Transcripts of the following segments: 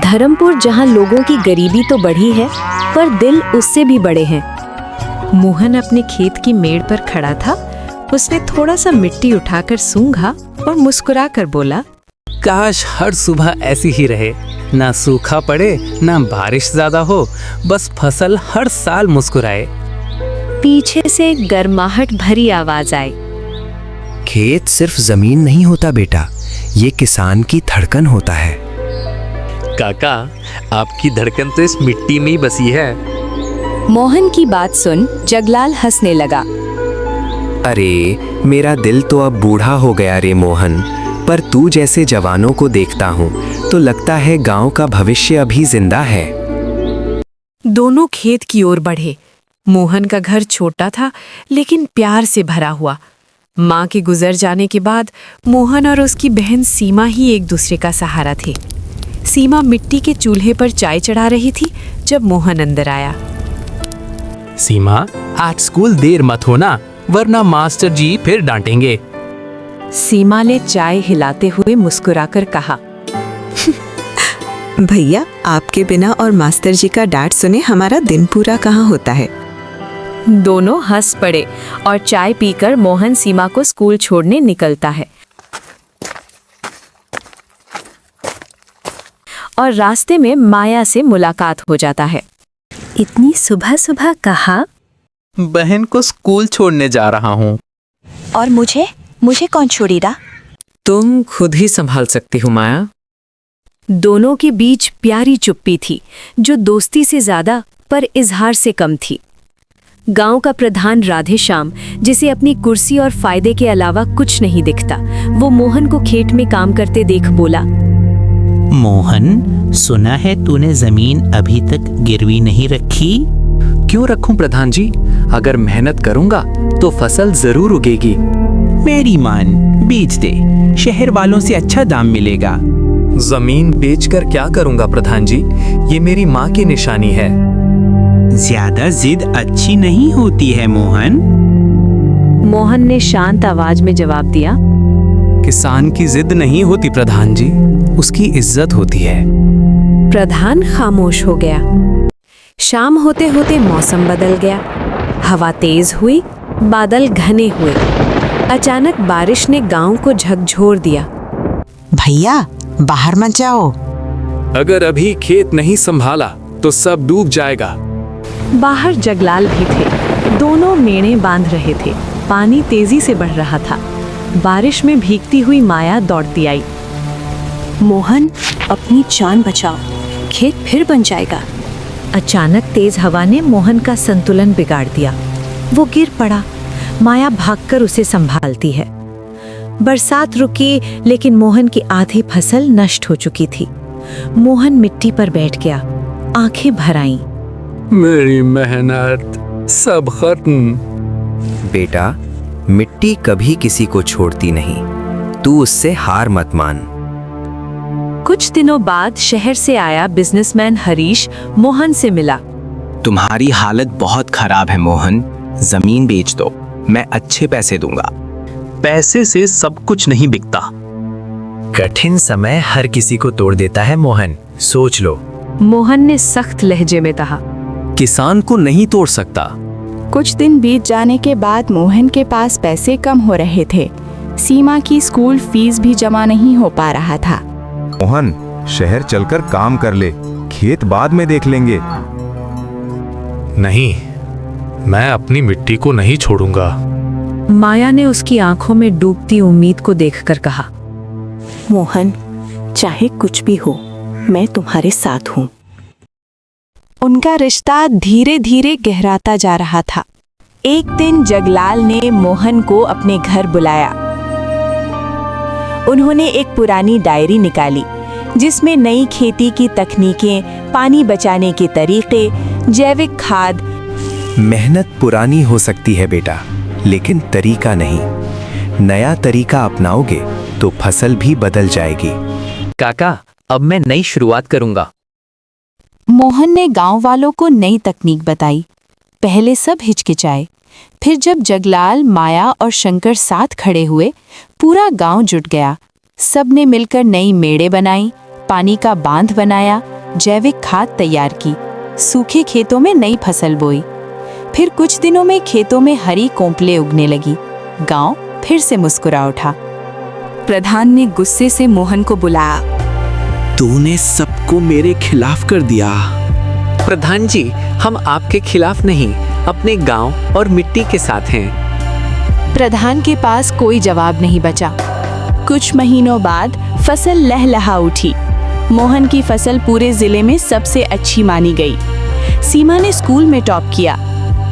धर्मपुर जहाँ लोगों की गरीबी तो बढ़ी है पर दिल उससे भी बड़े हैं। मोहन अपने खेत की मेड़ पर खड़ा था। उसने थोड़ा सा मिट्टी उठाकर सूंघा और मुस्कुराकर बोला, काश हर सुबह ऐसी ही रहे, ना सूखा पड़े ना बारिश ज्यादा हो, बस फसल हर साल मुस्कुराए। पीछे से गर्माहट भरी आवाज आई, खेत सिर्फ जमीन नहीं होता बेटा, ये किसान की धड़कन होता है। काका, आपकी धड़कन तो इस मिट्टी में ही बसी है। मोहन की बात सुन जगलाल हंसने लगा। अरे मेरा दिल तो अब बूढ़ा हो गया रे मोहन, पर तू जैसे जवानों को देखता हूँ तो लगता है गांव का भविष्य अभी जिंदा है। दोनों खेत की ओर बढ़े। मोहन का घर छोटा था लेकिन प्यार से भरा हुआ। माँ के गुजर जाने के बाद मोहन और उसकी बहन सीमा ही एक दूसरे का सहारा थे। सीमा मिट्टी के चूल्हे पर चाय चढ़ा रही थी जब मोहन अंदर आया। सीमा, आज स्कूल देर मत होना, वरना मास्टर जी फिर डांटेंगे। सीमा ने चाय हिलाते हुए मुस्कुराकर कहा, भैया, आपके बिना और मास्टर जी का डांट सुने हमारा दिन पूरा कहाँ होता है। दोनों हंस पड़े और चाय पीकर मोहन सीमा को स्कूल छोड़ने निकलता है और रास्ते में माया से मुलाकात हो जाता है। इतनी सुबह सुबह कहा, बहन को स्कूल छोड़ने जा रहा हूँ। और मुझे कौन छोड़ेगा? तुम खुद ही संभाल सकती हो माया। दोनों के बीच प्यारी चुप्पी थी जो दोस्ती से ज्यादा पर इजहार से कम थी। गांव का प्रधान राधेश्याम, जिसे अपनी कुर्सी और फायदे के अलावा कुछ नहीं दिखता, वो मोहन को खेत में काम करते देख बोला, मोहन, सुना है तूने जमीन अभी तक गिरवी नहीं रखी? क्यों रखूं प्रधान जी, अगर मेहनत करूंगा तो फसल जरूर उगेगी। मेरी मान, बेच दे, शहर वालों से अच्छा दाम मिलेगा। जमीन बेचकर क्या करूंगा प्रधान जी, ये मेरी माँ की निशानी है। ज्यादा जिद अच्छी नहीं होती है मोहन। मोहन ने शांत आवाज में जवाब दिया, किसान की जिद नहीं होती प्रधान जी, उसकी इज्जत होती है। प्रधान खामोश हो गया। शाम होते होते मौसम बदल गया। हवा तेज हुई, बादल घने हुए। अचानक बारिश ने गांव को झकझोर दिया। भैया, बाहर मत जाओ। अगर अभी खेत नहीं संभाला तो सब डूब जाएगा। बाहर जगलाल भी थे। दोनों मेढ़े बांध रहे थे। पानी तेजी से बढ़ रहा था। बारिश में भीगती हुई माया दौड़ती आई। मोहन, अपनी जान बचाओ, खेत फिर बन जाएगा। अचानक तेज हवा ने मोहन का संतुलन बिगाड़ दिया। वो गिर पड़ा। माया भागकर उसे संभालती है। बरसात रुकी लेकिन मोहन की आधी फसल नष्ट हो चुकी थी। मोहन मिट्टी पर बैठ गया, आंखें भर आईं। मेरी मेहनत सब खत्म। बेटा, मिट्टी कभी किसी को छोड़ती नहीं, तू उससे हार मत मान। कुछ दिनों बाद शहर से आया बिजनेसमैन हरीश मोहन से मिला। तुम्हारी हालत बहुत खराब है मोहन, जमीन बेच दो, मैं अच्छे पैसे दूंगा। पैसे से सब कुछ नहीं बिकता। कठिन समय हर किसी को तोड़ देता है मोहन, सोच लो। मोहन ने सख्त लहजे में कहा, किसान को नहीं तोड़ सकता। कुछ दिन बीत जाने के बाद मोहन के पास पैसे कम हो रहे थे। सीमा की स्कूल फीस भी जमा नहीं हो पा रहा था। मोहन, शहर चलकर काम कर ले, खेत बाद में देख लेंगे। नहीं, मैं अपनी मिट्टी को नहीं छोड़ूंगा। माया ने उसकी आंखों में डूबती उम्मीद को देखकर कहा, मोहन, चाहे कुछ भी हो, मैं तुम्हारे साथ हूँ। उनका रिश्ता धीरे धीरे गहराता जा रहा था। एक दिन जगलाल ने मोहन को अपने घर बुलाया। उन्होंने एक पुरानी डायरी निकाली जिसमें नई खेती की तकनीकें, पानी बचाने के तरीके, जैविक खाद। मेहनत पुरानी हो सकती है बेटा, लेकिन तरीका नहीं। नया तरीका अपनाओगे तो फसल भी बदल जाएगी। काका, अब मैं नई शुरुआत करूंगा। मोहन ने गांव वालों को नई तकनीक बताई। पहले सब हिचकिचाए, फिर जब जगलाल, माया और शंकर साथ खड़े हुए, पूरा गांव जुट गया। सब ने मिलकर नई मेड़े बनाई, पानी का बांध बनाया जैविक खाद तैयार की, सूखे खेतों में नई फसल बोई। फिर कुछ दिनों में खेतों में हरी कोंपले उगने लगी। गांव फिर से मुस्कुरा उठा। प्रधान ने गुस्से से मोहन को बुलाया। तूने सबको मेरे खिलाफ कर दिया। प्रधान जी, हम आपके खिलाफ नहीं, अपने गांव और मिट्टी के साथ हैं। प्रधान के पास कोई जवाब नहीं बचा। कुछ महीनों बाद फसल लहलहा उठी। मोहन की फसल पूरे जिले में सबसे अच्छी मानी गई। सीमा ने स्कूल में टॉप किया।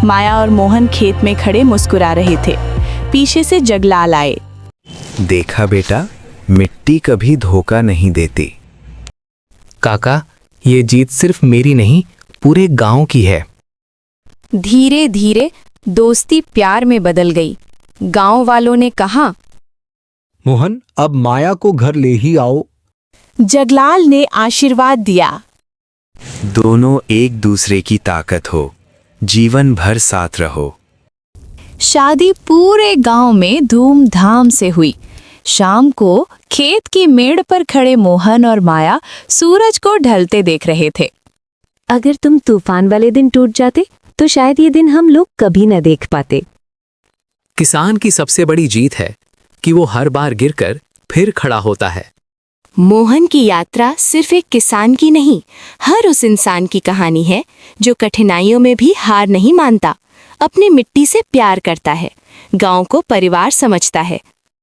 माया और मोहन खेत में खड़े मुस्कुरा रहे थे। पीछे से जगलाल आए। देखा बेटा, मिट्टी कभी धोखा नहीं देती। काका, ये जीत सिर्फ मेरी नहीं, पूरे गांव की है। धीरे धीरे दोस्ती प्यार में बदल गई। गांव वालों ने कहा, मोहन, अब माया को घर ले ही आओ। जगलाल ने आशीर्वाद दिया। दोनों एक दूसरे की ताकत हो, जीवन भर साथ रहो। शादी पूरे गांव में धूमधाम से हुई। शाम को खेत की मेड़ पर खड़े मोहन और माया सूरज को ढलते देख रहे थे। अगर तुम तूफान वाले दिन टूट जाते तो शायद ये दिन हम लोग कभी न देख पाते। किसान की सबसे बड़ी जीत है कि वो हर बार गिरकर फिर खड़ा होता है। मोहन की यात्रा सिर्फ एक किसान की नहीं, हर उस इंसान की कहानी है जो कठिनाइयों में भी हार नहीं मानता, अपनी मिट्टी से प्यार करता है, गांव को परिवार समझता है